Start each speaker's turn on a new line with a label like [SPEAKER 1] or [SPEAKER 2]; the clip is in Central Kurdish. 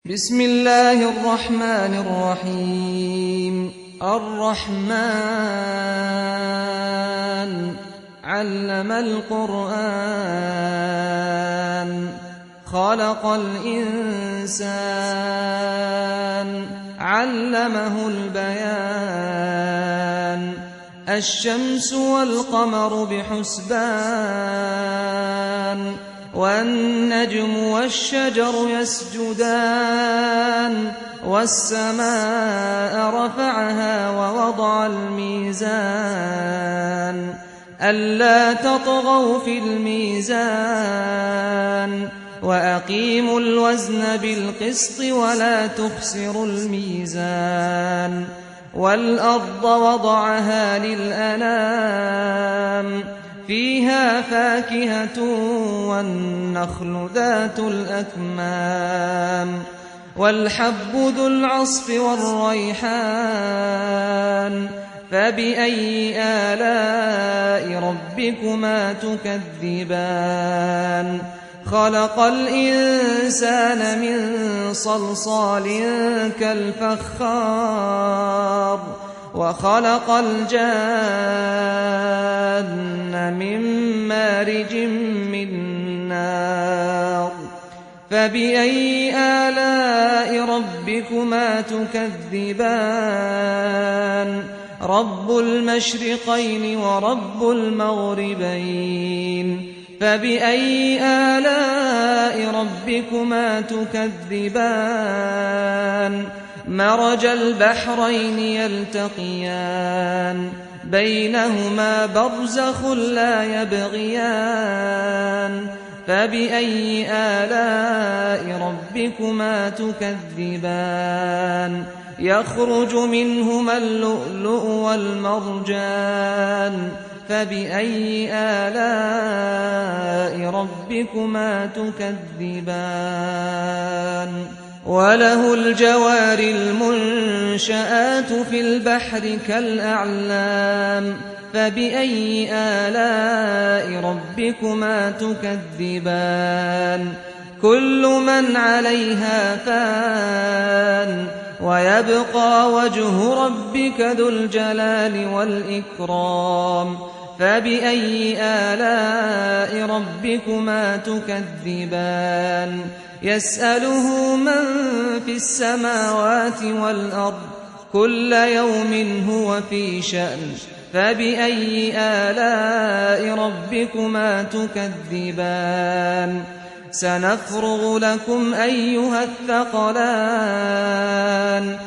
[SPEAKER 1] بسم الله الرحمن الرحيم الرحمن علم القرآن خلق الإنسان علمه البيان الشمس والقمر بحسبان والنجم والشجر يسجدان والسماء رفعها ووضع الميزان ألا تطغوا في الميزان وأقيموا الوزن بالقسط ولا تخسروا الميزان والأرض وضعها للأنام فيها فاكهة والنخل ذات الأكمام والحب ذو العصف والريحان فبأي آلاء ربكما تكذبان خلق الإنسان من صلصال كالفخار وخلق الجان من مارج من نار فبأي آلاء ربكما تكذبان رب المشرقين ورب المغربين فبأي آلاء ربكما تكذبان مرج البحرين يلتقيان بينهما برزخ لا يبغيان فبأي آلاء ربكما تكذبان يخرج منهما اللؤلؤ والمرجان فبأي آلاء ربكما تكذبان وله الجوار المنشآت في البحر كالأعلام فبأي آلاء ربكما تكذبان كل من عليها فان ويبقى وجه ربك ذو الجلال والإكرام فبأي آلاء ربكما تكذبان يسأله من في السماوات والأرض كل يوم هو في شأن فبأي آلاء ربكما تكذبان سنفرغ لكم أيها الثقلان